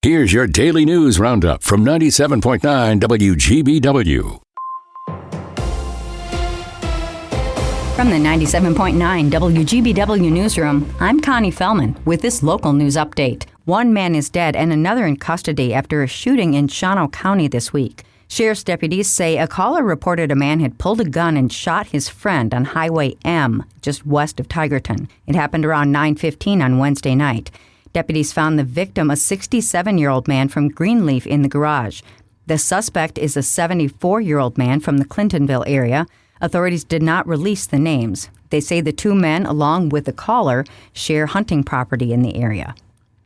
Here's your daily news roundup from 97.9 WGBW. From the 97.9 WGBW newsroom, I'm Connie Fellman with this local news update. One man is dead and another in custody after a shooting in Shawano County this week. Sheriff's deputies say a caller reported a man had pulled a gun and shot his friend on Highway M, just west of Tigerton. It happened around 9:15 on Wednesday night. Deputies found the victim, a 67-year-old man from Greenleaf, in the garage. The suspect is a 74-year-old man from the Clintonville area. Authorities did not release the names. They say the two men, along with the caller, share hunting property in the area.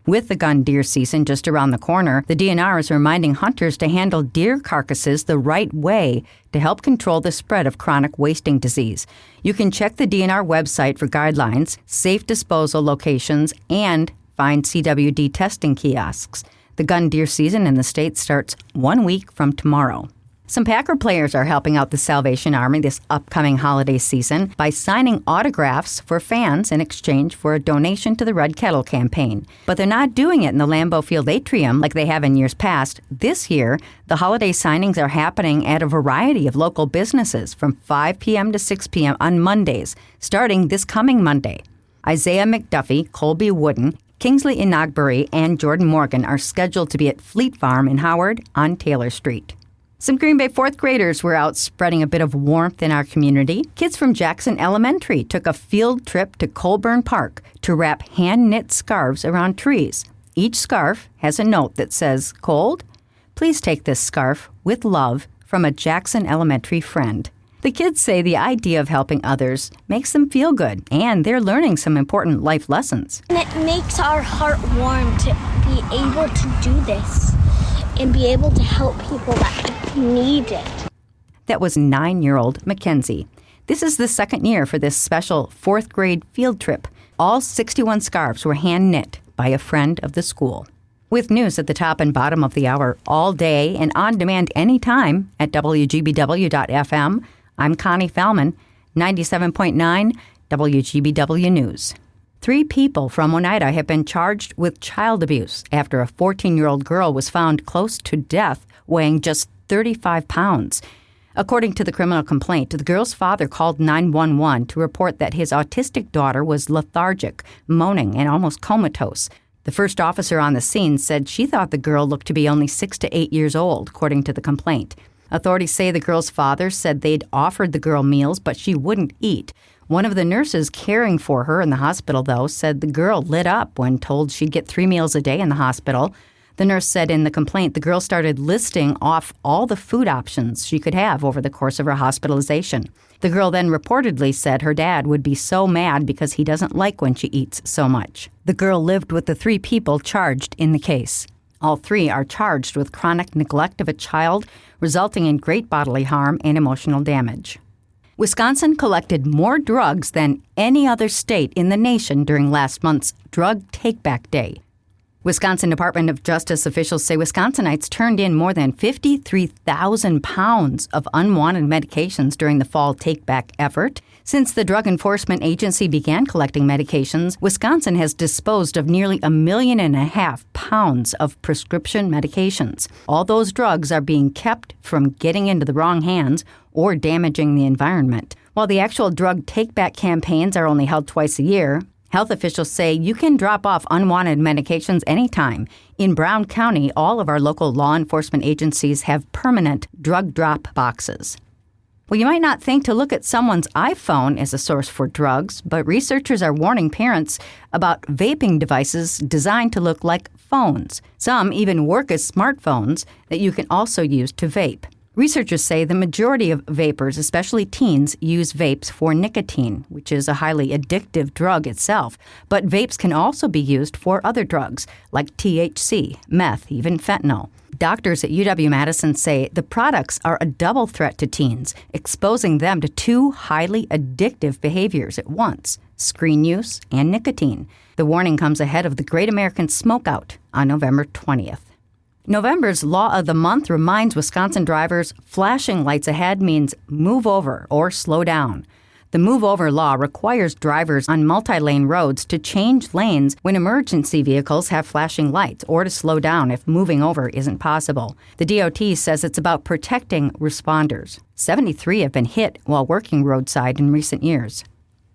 With the gun deer season just around the corner, the DNR is reminding hunters to handle deer carcasses the right way to help control the spread of chronic wasting disease. You can check the DNR website for guidelines, safe disposal locations, and find CWD testing kiosks. The gun deer season in the state starts 1 week from tomorrow. Some Packer players are helping out the Salvation Army this upcoming holiday season by signing autographs for fans in exchange for a donation to the Red Kettle campaign. But they're not doing it in the Lambeau Field atrium like they have in years past. This year, the holiday signings are happening at a variety of local businesses from 5 p.m. to 6 p.m. on Mondays, starting this coming Monday. Isaiah McDuffie, Colby Wooden, Kingsley Inagbury, and Jordan Morgan are scheduled to be at Fleet Farm in Howard on Taylor Street. Some Green Bay fourth graders were out spreading a bit of warmth in our community. Kids from Jackson Elementary took a field trip to Colburn Park to wrap hand-knit scarves around trees. Each scarf has a note that says, "Cold? Please take this scarf with love from a Jackson Elementary friend." The kids say the idea of helping others makes them feel good, and they're learning some important life lessons. And it makes our heart warm to be able to do this and be able to help people that need it. That was 9-year-old Mackenzie. This is the second year for this special fourth grade field trip. All 61 scarves were hand-knit by a friend of the school. With news at the top and bottom of the hour all day and on demand anytime at WGBW.FM, I'm Connie Fellman, 97.9 WGBW News. 3 people from Oneida have been charged with child abuse after a 14-year-old girl was found close to death, weighing just 35 pounds. According to the criminal complaint, the girl's father called 911 to report that his autistic daughter was lethargic, moaning, and almost comatose. The first officer on the scene said she thought the girl looked to be only 6 to 8 years old, according to the complaint. Authorities say the girl's father said they'd offered the girl meals, but she wouldn't eat. One of the nurses caring for her in the hospital, though, said the girl lit up when told she'd get 3 meals a day in the hospital. The nurse said in the complaint the girl started listing off all the food options she could have over the course of her hospitalization. The girl then reportedly said her dad would be so mad because he doesn't like when she eats so much. The girl lived with the 3 people charged in the case. All 3 are charged with chronic neglect of a child, resulting in great bodily harm and emotional damage. Wisconsin collected more drugs than any other state in the nation during last month's Drug Take-Back Day. Wisconsin Department of Justice officials say Wisconsinites turned in more than 53,000 pounds of unwanted medications during the fall take-back effort. Since the Drug Enforcement Agency began collecting medications, Wisconsin has disposed of nearly 1.5 million pounds of prescription medications. All those drugs are being kept from getting into the wrong hands or damaging the environment. While the actual drug take-back campaigns are only held twice a year, health officials say you can drop off unwanted medications anytime. In Brown County, all of our local law enforcement agencies have permanent drug drop boxes. Well, you might not think to look at someone's iPhone as a source for drugs, but researchers are warning parents about vaping devices designed to look like phones. Some even work as smartphones that you can also use to vape. Researchers say the majority of vapers, especially teens, use vapes for nicotine, which is a highly addictive drug itself. But vapes can also be used for other drugs, like THC, meth, even fentanyl. Doctors at UW-Madison say the products are a double threat to teens, exposing them to 2 highly addictive behaviors at once, screen use and nicotine. The warning comes ahead of the Great American Smokeout on November 20th. November's Law of the Month reminds Wisconsin drivers flashing lights ahead means move over or slow down. The Move Over law requires drivers on multi-lane roads to change lanes when emergency vehicles have flashing lights or to slow down if moving over isn't possible. The DOT says it's about protecting responders. 73 have been hit while working roadside in recent years.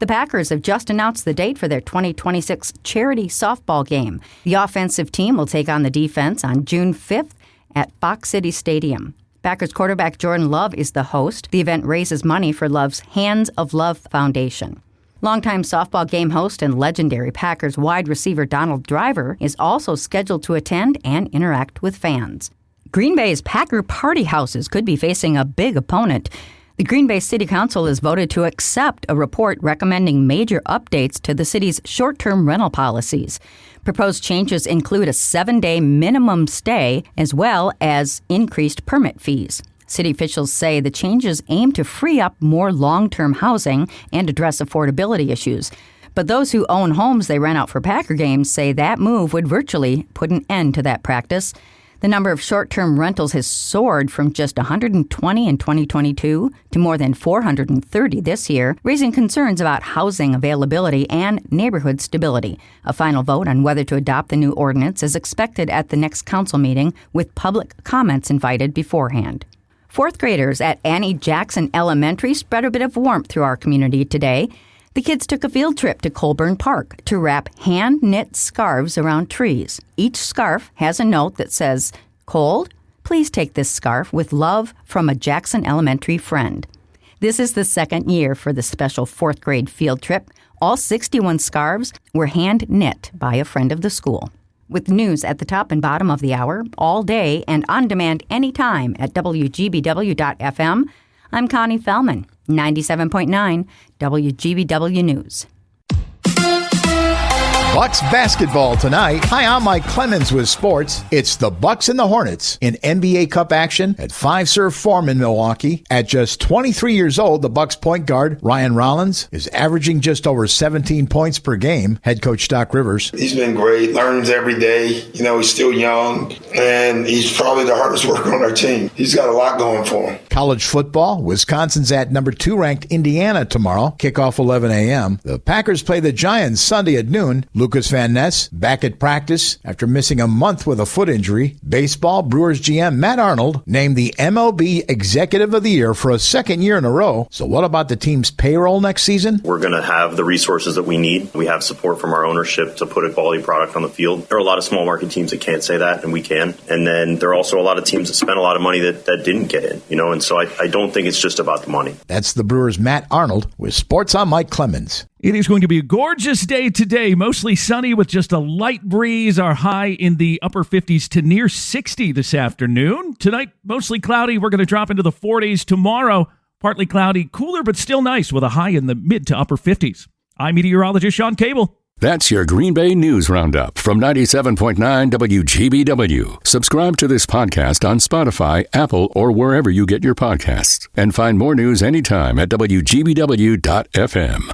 The Packers have just announced the date for their 2026 charity softball game. The offensive team will take on the defense on June 5th at Fox City Stadium. Packers quarterback Jordan Love is the host. The event raises money for Love's Hands of Love Foundation. Longtime softball game host and legendary Packers wide receiver Donald Driver is also scheduled to attend and interact with fans. Green Bay's Packer party houses could be facing a big opponent. The Green Bay City Council has voted to accept a report recommending major updates to the city's short-term rental policies. Proposed changes include a 7-day minimum stay as well as increased permit fees. City officials say the changes aim to free up more long-term housing and address affordability issues. But those who own homes they rent out for Packer games say that move would virtually put an end to that practice. The number of short-term rentals has soared from just 120 in 2022 to more than 430 this year, raising concerns about housing availability and neighborhood stability. A final vote on whether to adopt the new ordinance is expected at the next council meeting, with public comments invited beforehand. Fourth graders at Annie Jackson Elementary spread a bit of warmth through our community today. The kids took a field trip to Colburn Park to wrap hand-knit scarves around trees. Each scarf has a note that says, "Cold? Please take this scarf with love from a Jackson Elementary friend." This is the second year for the special fourth grade field trip. All 61 scarves were hand-knit by a friend of the school. With news at the top and bottom of the hour, all day and on demand anytime at WGBW.FM, I'm Connie Fellman, 97.9 WGBW News. Bucks basketball tonight. Hi, I'm Mike Clemens with sports. It's the Bucks and the Hornets in NBA Cup action at Fiserv Forum in Milwaukee. At just 23 years old, the Bucks point guard Ryan Rollins is averaging just over 17 points per game. Head coach Doc Rivers. He's been great, learns every day. He's still young, and he's probably the hardest worker on our team. He's got a lot going for him. College football. Wisconsin's at number 2 ranked Indiana tomorrow. Kickoff 11 a.m. The Packers play the Giants Sunday at noon. Lucas Van Ness back at practice after missing a month with a foot injury. Baseball, Brewers GM Matt Arnold named the MLB Executive of the Year for a second year in a row. So what about the team's payroll next season? We're going to have the resources that we need. We have support from our ownership to put a quality product on the field. There are a lot of small market teams that can't say that, and we can. And then there are also a lot of teams that spent a lot of money that didn't get in, and so I don't think it's just about the money. That's the Brewers' Matt Arnold with Sports on Mike Clemens. It is going to be a gorgeous day today, mostly sunny with just a light breeze. Our high in the upper 50s to near 60 this afternoon. Tonight, mostly cloudy. We're going to drop into the 40s. Tomorrow, partly cloudy, cooler but still nice with a high in the mid to upper 50s. I'm meteorologist Sean Cable. That's your Green Bay News Roundup from 97.9 WGBW. Subscribe to this podcast on Spotify, Apple, or wherever you get your podcasts. And find more news anytime at WGBW.FM.